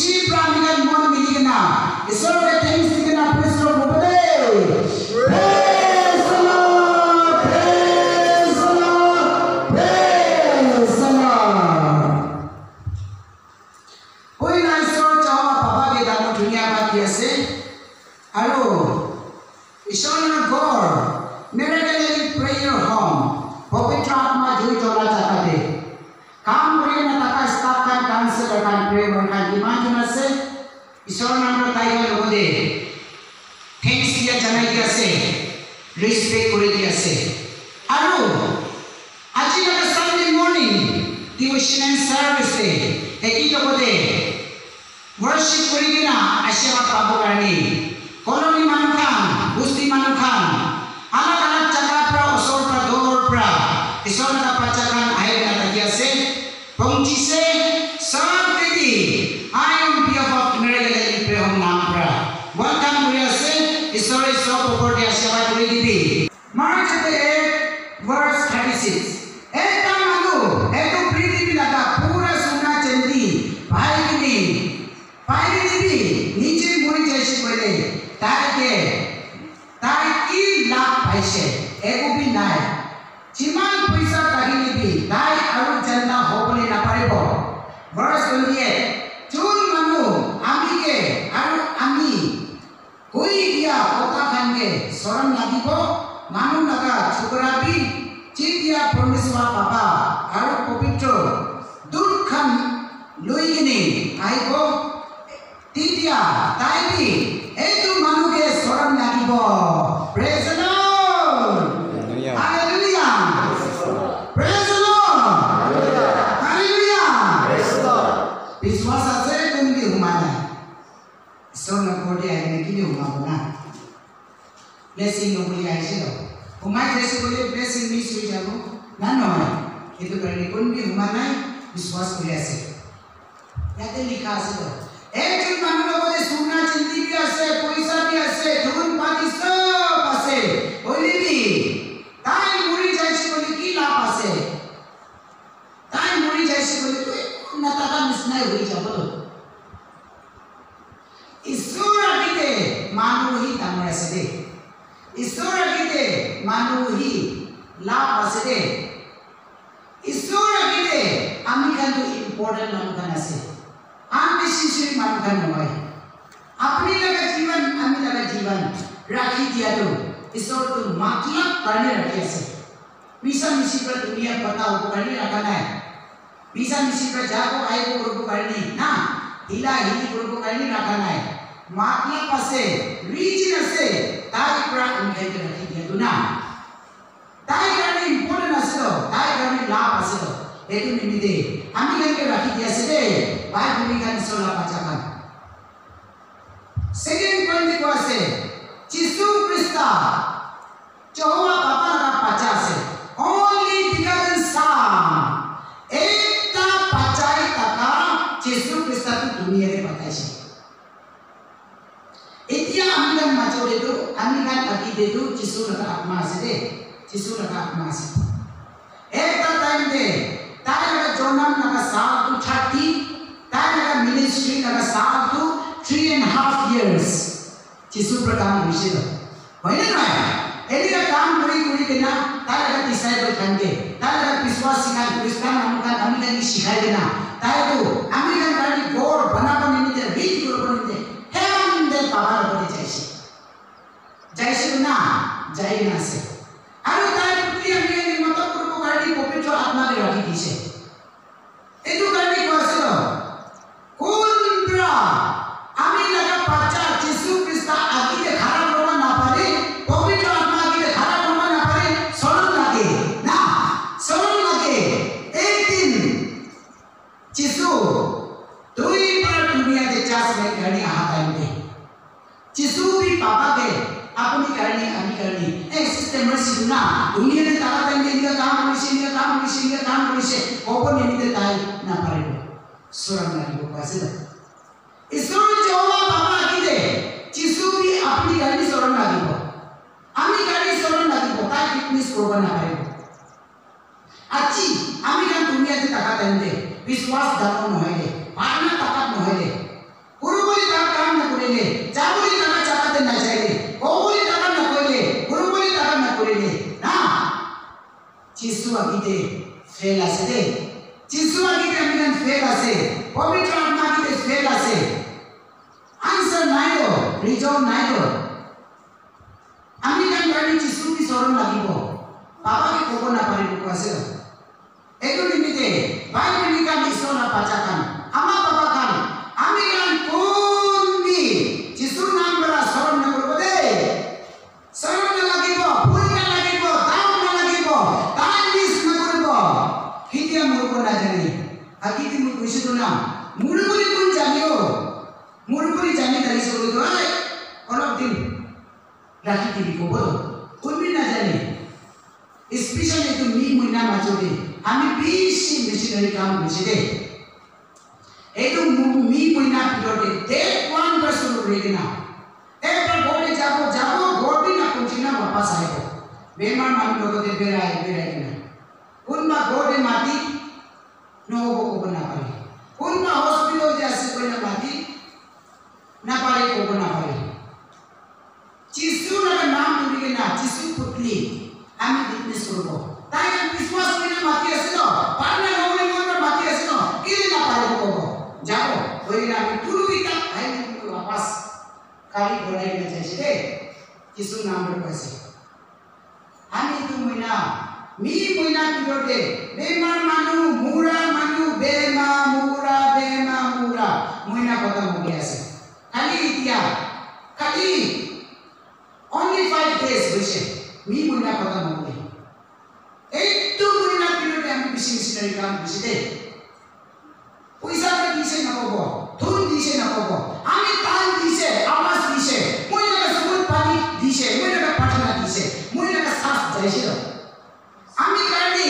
खुशी प्रामिगन मन मिलिगना ईश्वर के thanks दिगना praise लो बोले प्रेज लो प्रेज लो प्रेज लो कोई ना ईश्वर चावा बाबा के दानो दुनिया बाकी আছে আৰু ईश्वर गॉड मिरेकल प्रेयर होम पवित्र आत्मा जुई तोला जाता काम करे ना ताका स्टाफ का काउंसलर का प्रेयर का इमाजिन আছে ईश्वर नाम টাইগার বলে থ্যাঙ্কস দিয়া জানাই আছে রেসপেক্ট করে দি আছে আৰু আজি না সানডে মৰ্নিং ডিভোশনাল সাৰ্ভিস এ একই লগতে worship কৰি কিনা আশীৰ্বাদ পাব কাৰণে কলনী মানুহ খান বস্তি মানুহ খান আলাগ আলাগ জায়গা পৰা ওচৰ পৰা দূৰ পৰা ईश्वर का पचाkan आए ना तकिया से पंक्ति से शांति दी आई एम बियॉफ ऑफ मिरेकल प्रेम नाम पर वेलकम हुआ से ईश्वर सब ऊपर दिया सेवा कर दी मार्च 8 वर्स 36 एटा मानो एतो पृथ्वी लगा पूरा सोना चांदी भाई की भी नीचे मुड़ी जैसे बोले ताके ताकि लाभ पैसे एको भी ना जिमान पैसा काहिनी भी दाई आरु जनता होबले ना पारिबो वर्स 28 जोन मानु आमी के आरु आमी कोई दिया कोता खानगे शरण लागिबो मानु लगा छोकरा भी चितिया परमेश्वर बाबा आरु पवित्र दूत खान लुइगिनी आइबो तितिया ताई भी एतु मानु के शरण लागिबो praise the Lord hallelujah Praise the Lord. Hallelujah. Praise the Lord. विश्वास আছে তুমি হুমানা সোনা কোডে আইনে কি হুমাবনা ব্লেসিং বলি আইছিল হুমাই যেসে বলে ব্লেসিং মিস হই যাব না নয় কিন্তু কারণে কোন কি হুমানা विश्वास করে আছে ইয়াতে লেখা আছে তো একজন মানুষ বলে সোনা চিন্তি भी আছে পয়সা भी আছে ধন পাতি সব আছে হইলি তাই মুড়ি যাইছে বলে কি লাভ আছে তাই মুড়ি যাইছে বলে তো না টাকা মিস নাই হই যাব তো ঈশ্বর আগিতে মানুহি তামর আছে দে ঈশ্বর আগিতে মানুহি লাভ আছে দে ঈশ্বর আগিতে আমি কিন্তু ইম্পর্টেন্ট মানুষ আছে আমি শিশির মানুষ নয় আপনি লাগা জীবন আমি লাগা জীবন রাখি দিয়া তো ईश्वर तो मतलब करने रखे से विषा मिशी पर दुनिया पता हो करने रखा है विषा मिशी पर जाको आए को ग्रुप करनी ना हिला हिली ग्रुप करने रखा है मतलब पसे रीजन से ताई प्रा उनके के रखी दिया तो ना ताई करने इंपॉर्टेंट है तो ताई करने लाभ है तो एक निमित्ते हमें करके रखी दिया से दे बाहर भूमिका निसोला पचाkan सेकंड पॉइंट को से जिसु क्रिस्ता चौवा बाबा का 50 only begotten son एकता पचाई तका जिसु क्रिस्ता की दुनिया रे बताई छे इतिया आमिगन माचोरे तो आमिगन अति दे तो जिसु लगा आत्मा से दे जिसु लगा आत्मा से एकता टाइम दे ताई लगा जोनम लगा साल तो 30 ताई लगा मिनिस्ट्री लगा साल तो 3.5 years जिसु प्रकार विषय होइन न एलिका काम करी के ना ताले का डिसाइबल खानगे ताले का विश्वास सिखा क्रिस्तान नाम का हामी का सिखाइ देना ताले तो अमेरिकन गाडी गोर बनाबो निमित्ते रिच गोर बनिते हेम दे पावर बने जाइसे ना जाइ ना से आरो ताले पुत्री हामी मतलब को गाडी पवित्र आत्मा ले रखी दिसे एतु गाडी कोसो कोन ब्रा आमी लगा पाचा जिसु क्रिस्ता आगे के खराब रोमा ना पारे पवित्र आत्मा आगे के खराब रोमा ना पारे सोलन लगे एक दिन जिसु दुई पर दुनिया के चास में करनी आहा टाइम दे जिसु भी पापा के अपनी करनी ए सिस्टम मर्सी ना दुनिया ने ताला टाइम दे दिया काम करिसे ओपन निमित्ते ताई ना पारे सोलन लगे को पासे ईश्वर चौवा बाबा आगे जिसु भी अपनी गाड़ी सोरण लागिबो आमी गाड़ी सोरण लागिबो ता फिटनेस करबा ना पारिबो आछि आमी गान दुनिया ते टाका देंदे विश्वास दानो नहले पारना टाका नहले নকৰিলে যাবলৈ টাকা চাকাতে নাযাইলে ক'বলৈ টাকা নকৰিলে কৰিবলৈ টাকা নকৰিলে না যিশু আগিতে ফেল আছে দে যিশু আগিতে আমি ফেল আছে পবিত্ৰ আত্মা আগিতে ফেল আছে আনসাৰ নাই তো ৰিজন নাই তো আমি কাম কৰি যিশু কি শৰণ লাগিব বাবাকে ক'ব নাপাৰিব আছে এইটো নিমিতে বাইবেল লিখা ঈশ্বৰ না পাচাকান আমাৰ বাবা কান আমি কান কোনবি যিশুৰ নাম পৰা শৰণ নকৰিব দে শৰণ নালাগিব ভুল নালাগিব দাম নালাগিব দান মিছ নকৰিব কেতিয়া মৰিব নাজানে আগিতে মই কৈছিলো না মৰিবলৈ কোন জানিও মৰিবলৈ জানি তাৰিছে বুলি কয় অলপ দিন ৰাখি দিবি ক'ব কোনবি নাজানে স্পেশালি তো মি মহিনা মাজতে আমি বেশি মিশনারি কাম কৰিছে দে এইটো মি মহিনা ভিতৰতে ডেট 1% ৰেগে না এবাৰ গড়ে যাব গড়বি না কোনদিনা বাপাস আহিব বেমাৰ মানুহ লগতে বেৰাই না কোনবা গড়ে মাটি নহব ক'ব নাপাৰে কোনবা হস্পিটেল যে আছে কইনা মাটি নাপাৰে ক'ব নাপাৰে যিশুৰ নাম তুলিকে না যিশু পুতলি আমি বিজনেস করব তাই আমি বিশ্বাস করি না মাটি আছে তো পারনা নবলে মনটা মাটি আছে তো কি না পারে কব যাব কইরা আমি তুলুইটা ভাই কিন্তু वापस কারি ঘোড়াই না যাইছে রে যিশু নাম রয়েছে আমি তো মইনা মি মইনা ভিতরতে বেমার মানু মুরা মানু বেমা মুরা মইনা কথা মনে আছে খালি ইতিয়া খালি only 5 days হইছে মি মইনা কথা মনে একটু মইনা পিরিয়ডে আমি বেশি মিশনারি কাম বেশি দে পয়সা দিছে না কব ধন দিছে না কব আমি তান দিছে আওয়াজ দিছে মইনা সবুজ পানি দিছে মইনা পাঠনা দিছে মইনা সাথ যাইছে আমি কানি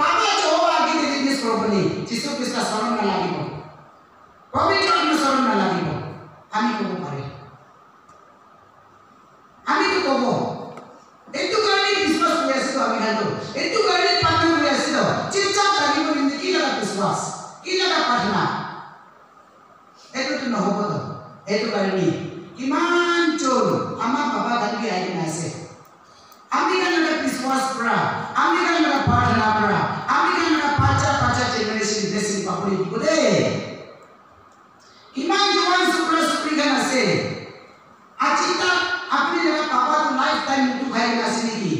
বাবা জোবা আগে বিজনেস করবনি যিশু খ্রিস্ট শরণ না লাগিব পবিত্র আত্মা শরণ না লাগিব আমি কব পারে আমি তো কব একটু কারণে বিশ্বাস করে আসিল আমি জানো একটু কারণে পাঠনা করে আসিল চিন্তা লাগিব কিন্তু কি লাগা বিশ্বাস কি লাগা পাঠনা এটো তো নহব তো এটো কারণে কিমান চোর আমার বাবা গালি আই না আছে আমি কারণে বিশ্বাস করা আমি কারণে পাঠনা করা আমি কারণে পাঁচা জেনারেশন দেশে পাপড়ি দিব দে কিমান জওয়ান সুপ্রি গান আছে আচিতা আপনি জায়গা পাপা তো লাইফ টাইম মুটু খাই না আছে নাকি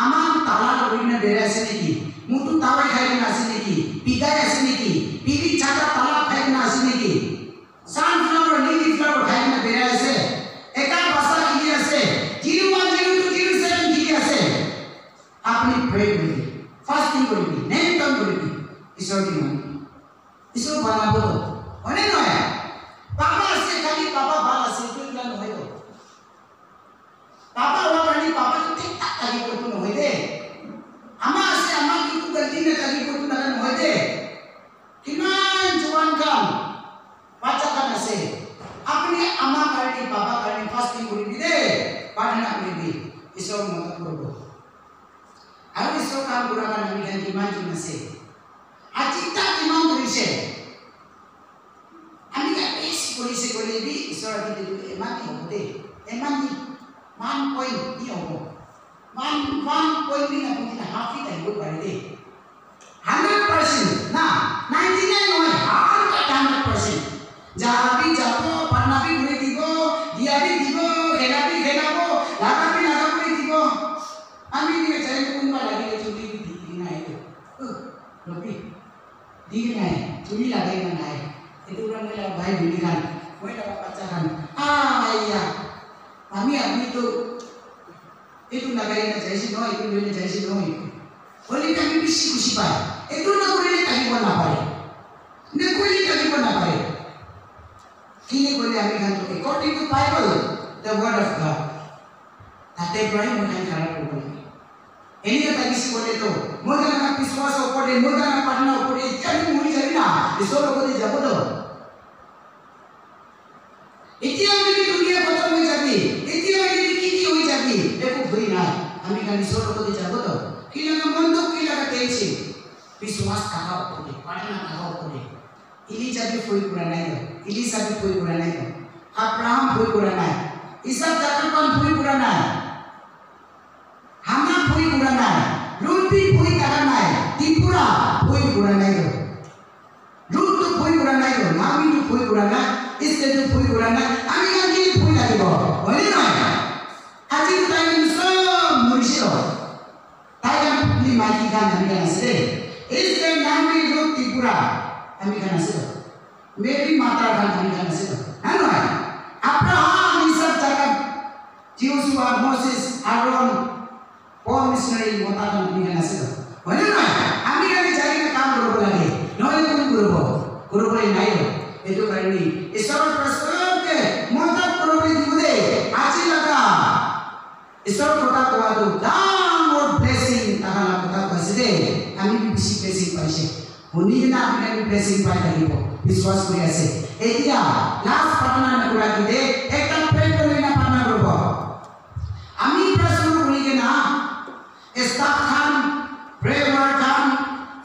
আমার তালা লই না বেরে আছে নাকি মুটু তাওয়াই খাই না আছে নাকি পিগাই আছে নাকি পিবি ছাতা তালা খাই না আছে নাকি সানফ্লাওয়ার লিলি ফ্লাওয়ার খাই না বেরে আছে একা ভাষা কি আছে 010207 কি আছে আপনি প্রে করুন ফাস্টিং করুন নেমতন করুন ঈশ্বর কি নাম ঈশ্বর বানাবো অনেক নয় পাপা আছে খালি পাপা ভাল আছে তো ইলা নহয় তো পাপা ওয়ানি পাপা ঠিক ঠাক লাগি করতে নহয় দে আমা আছে আমা কিন্তু গলতি না লাগি করতে না নহয় দে কিমান জওয়ান কাম বাচ্চা কাম আছে আপনি আমা কারণে পাপা কারণে ফাস্টিং করিবি দে পাঠনা করিবি ঈশ্বর মত করব আর ঈশ্বর কাম করা কারণে আমি জানি কিমান জন আছে আচিতা কিমান করিছে আমি বেশি করিছে করিবি ঈশ্বর দিতে এমান কি হবে দে এমান কি 1 point কি হবে 1 point না বুঝি না হাফ ইট আইবো পারে দে 100% না 99 নয় 100% যাবি যাব পানাবি ঘুরে দিব দিয়াবি দিব খেলাবি খেলাবো লাগাবি লাগাবি দিব আমি নিয়ে যাই কোনবা লাগিলে চুলি দি নাই তো রবি দি নাই চুলি লাগাই না নাই itu orang bilang baik bimbingan, boleh dapat pacaran. Iya, kami itu nagarin aja sih no, itu boleh aja sih no. Boleh kami bisi kusipai, itu nak boleh kami pun apa ya? Nak boleh kami pun apa ya? Kini boleh kami kan tu, according to Bible, the word of God. Tapi Ibrahim bukan cara boleh. Ini kata bisi boleh tu, mula nak biswas opore, mula nak partner opore, kami muli jadi na, isor opore jabo tu. ইতিয়া যদি দুনিয়া খতম হয়ে যাবে ইতিয়া যদি কি হয়ে যাবে দেখো ভই না আমি খালি সর করতে যাব তো কি লাগা বন্ধ কি লাগা তেইছে বিশ্বাস থাকা উপরে পাঠনা থাকা উপরে ইলিজাবে ফই পুরা নাই ইলিজাবে ফই পুরা নাই Abraham bui kuranai, Isaac Jacob bui kuranai, Hana bui kuranai, Rupi bui kuranai, Tipura bui kuranai do, Ruth tu bui kuranai do, Naomi tu bui kuranai, Esther tu bui kuranai, ami kan kini bui lagi bo, boleh tak? Haji tu tanya musuh murisyo, tanya ni mati kan ami kan asal, Esther Naomi Ruth Tipura, ami kan asal, Mary Mata kan ami kan asal, anu ay. Abraham, Isaac, Jacob, Joshua, Moses, Aaron, Paul missionary motakan kami kan asal. Boleh tak? Kami kan cari ke kamu guru lagi. Noy pun guru boleh naik. Itu kali ini. Isor persoalan ke motak guru boleh diude. Aci laka. Isor kota tua tu downward blessing tahan kota paside. Kami bisi blessing pasih. Huni kita kami blessing pai lagi po. विश्वास करिया से एतिया last प्रार्थना नकुरा किदे एकटा pray करलेना प्रार्थना करब आमी प्रश्न करिगे ना स्टाफ खान प्रेयर खान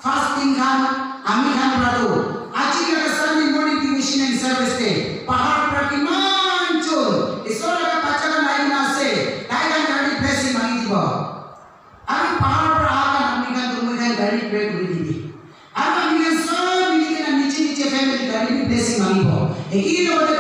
फास्टिंग खान आमी खान ब्रादो आजि के Sunday morning devotion and service पे पहाड़ पर की मांचोल ईश्वर का बच्चा का नाई ना से टाइगर गाड़ी ब्लेसिंग मांगी दिबो आमी पहाड़ पर आकर आमी खान तुम खान गाड़ी प्रे करि दिबी आमी खान सब मिलके ना नीचे family dari blessing mangibo. Eki no bote